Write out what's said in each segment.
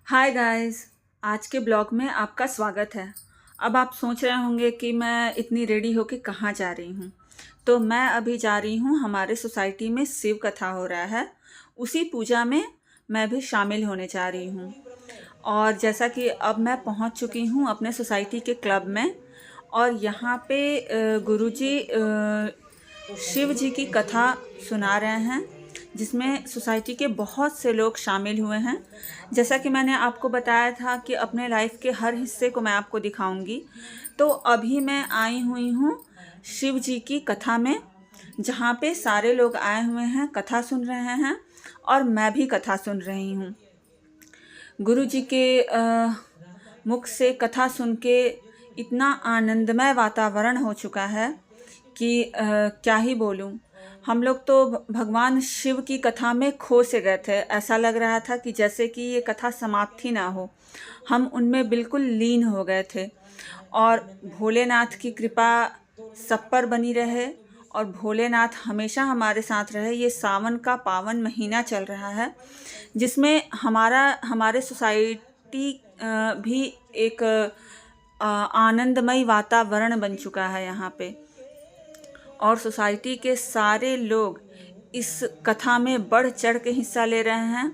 Hi guys. आज के blog में आपका स्वागत है। अब आप सोच रहे होंगे कि मैं इतनी रेडी होके कहाँ जा रही हूँ। तो मैं अभी जा रही हूँ, हमारे सोसाइटी में शिव कथा हो रहा है, उसी पूजा में मैं भी शामिल होने जा रही हूँ। और जैसा कि अब मैं पहुँच चुकी हूँ अपने सोसाइटी के क्लब में, और यहाँ पे गुरुजी शिव जी की कथा सुना रहे हैं, जिसमें सोसाइटी के बहुत से लोग शामिल हुए हैं। जैसा कि मैंने आपको बताया था कि अपने लाइफ के हर हिस्से को मैं आपको दिखाऊंगी, तो अभी मैं आई हुई हूँ शिव जी की कथा में, जहाँ पे सारे लोग आए हुए हैं, कथा सुन रहे हैं और मैं भी कथा सुन रही हूँ। गुरु जी के मुख से कथा सुन के इतना आनंदमय वातावरण हो चुका है कि क्या ही बोलूं। हम लोग तो भगवान शिव की कथा में खो से गए थे। ऐसा लग रहा था कि जैसे कि ये कथा समाप्ति ना हो, हम उनमें बिल्कुल लीन हो गए थे। और भोलेनाथ की कृपा सब पर बनी रहे और भोलेनाथ हमेशा हमारे साथ रहे। ये सावन का पावन महीना चल रहा है, जिसमें हमारे सोसाइटी भी एक आनंदमय वातावरण बन चुका है यहाँ पे। और सोसाइटी के सारे लोग इस कथा में बढ़ चढ़ के हिस्सा ले रहे हैं,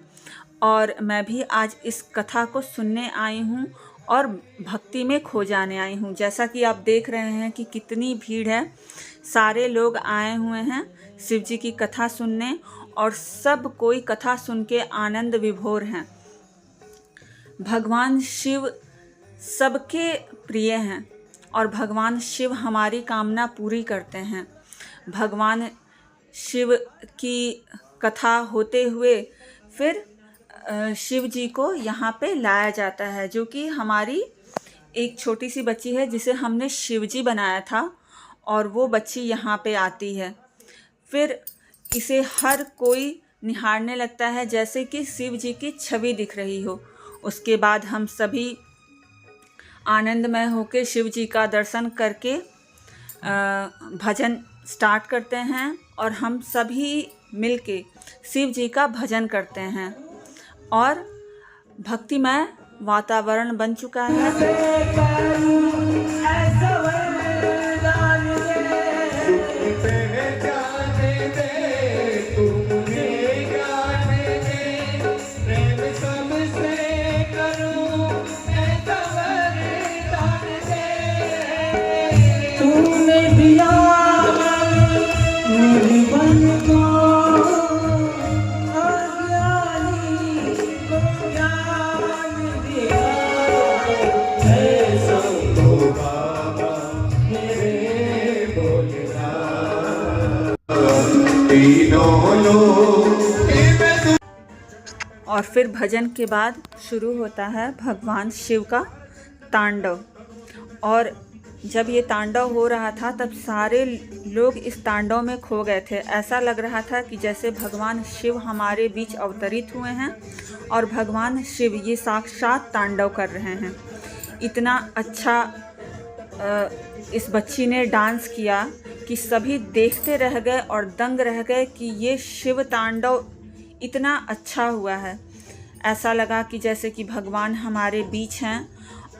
और मैं भी आज इस कथा को सुनने आई हूँ और भक्ति में खो जाने आई हूँ। जैसा कि आप देख रहे हैं कि कितनी भीड़ है, सारे लोग आए हुए हैं शिव जी की कथा सुनने, और सब कोई कथा सुन के आनंद विभोर हैं। भगवान शिव सबके प्रिय हैं और भगवान शिव हमारी कामना पूरी करते हैं। भगवान शिव की कथा होते हुए फिर शिव जी को यहाँ पे लाया जाता है, जो कि हमारी एक छोटी सी बच्ची है जिसे हमने शिव जी बनाया था, और वो बच्ची यहाँ पे आती है। फिर इसे हर कोई निहारने लगता है जैसे कि शिव जी की छवि दिख रही हो। उसके बाद हम सभी आनंदमय होकर शिव जी का दर्शन करके भजन स्टार्ट करते हैं, और हम सभी मिलके शिव जी का भजन करते हैं और भक्तिमय वातावरण बन चुका है। और फिर भजन के बाद शुरू होता है भगवान शिव का तांडव। और जब ये तांडव हो रहा था तब सारे लोग इस तांडव में खो गए थे। ऐसा लग रहा था कि जैसे भगवान शिव हमारे बीच अवतरित हुए हैं और भगवान शिव ये साक्षात तांडव कर रहे हैं। इतना अच्छा इस बच्ची ने डांस किया कि सभी देखते रह गए और दंग रह गए कि ये शिव तांडव इतना अच्छा हुआ है। ऐसा लगा कि जैसे कि भगवान हमारे बीच हैं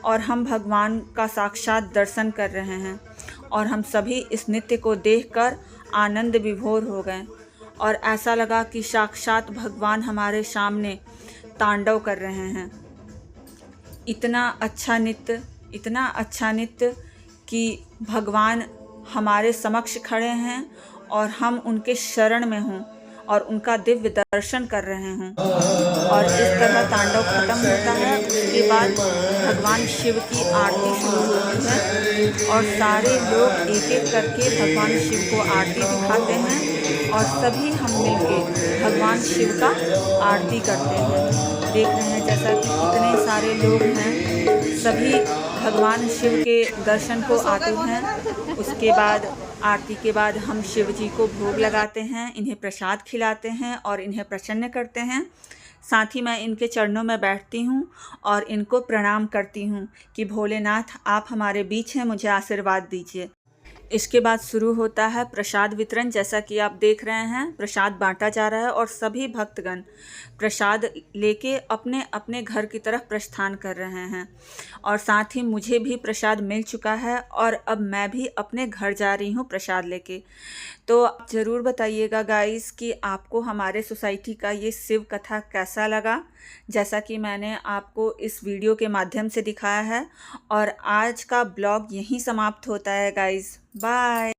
और हम भगवान का साक्षात दर्शन कर रहे हैं, और हम सभी इस नृत्य को देखकर आनंद विभोर हो गए। और ऐसा लगा कि साक्षात भगवान हमारे सामने तांडव कर रहे हैं। इतना अच्छा नृत्य कि भगवान हमारे समक्ष खड़े हैं और हम उनके शरण में हों और उनका दिव्य दर्शन कर रहे हैं। और इस तरह तांडव खत्म होता है। उसके बाद भगवान शिव की आरती शुरू होती है, और सारे लोग एक एक करके भगवान शिव को आरती दिखाते हैं, और सभी हम मिलके भगवान शिव का आरती करते हैं। देख रहे हैं जैसा कि कितने सारे लोग हैं, सभी भगवान शिव के दर्शन को आते हैं। उसके बाद आरती के बाद हम शिव जी को भोग लगाते हैं, इन्हें प्रसाद खिलाते हैं और इन्हें प्रसन्न करते हैं। साथ ही मैं इनके चरणों में बैठती हूँ और इनको प्रणाम करती हूँ कि भोलेनाथ आप हमारे बीच हैं, मुझे आशीर्वाद दीजिए। इसके बाद शुरू होता है प्रसाद वितरण। जैसा कि आप देख रहे हैं, प्रसाद बांटा जा रहा है और सभी भक्तगण प्रसाद लेके अपने अपने घर की तरफ प्रस्थान कर रहे हैं। और साथ ही मुझे भी प्रसाद मिल चुका है और अब मैं भी अपने घर जा रही हूँ प्रसाद लेके। तो आप ज़रूर बताइएगा गाइस कि आपको हमारे सोसाइटी का ये शिव कथा कैसा लगा, जैसा कि मैंने आपको इस वीडियो के माध्यम से दिखाया है। और आज का ब्लॉग यहीं समाप्त होता है गाइस। बाय।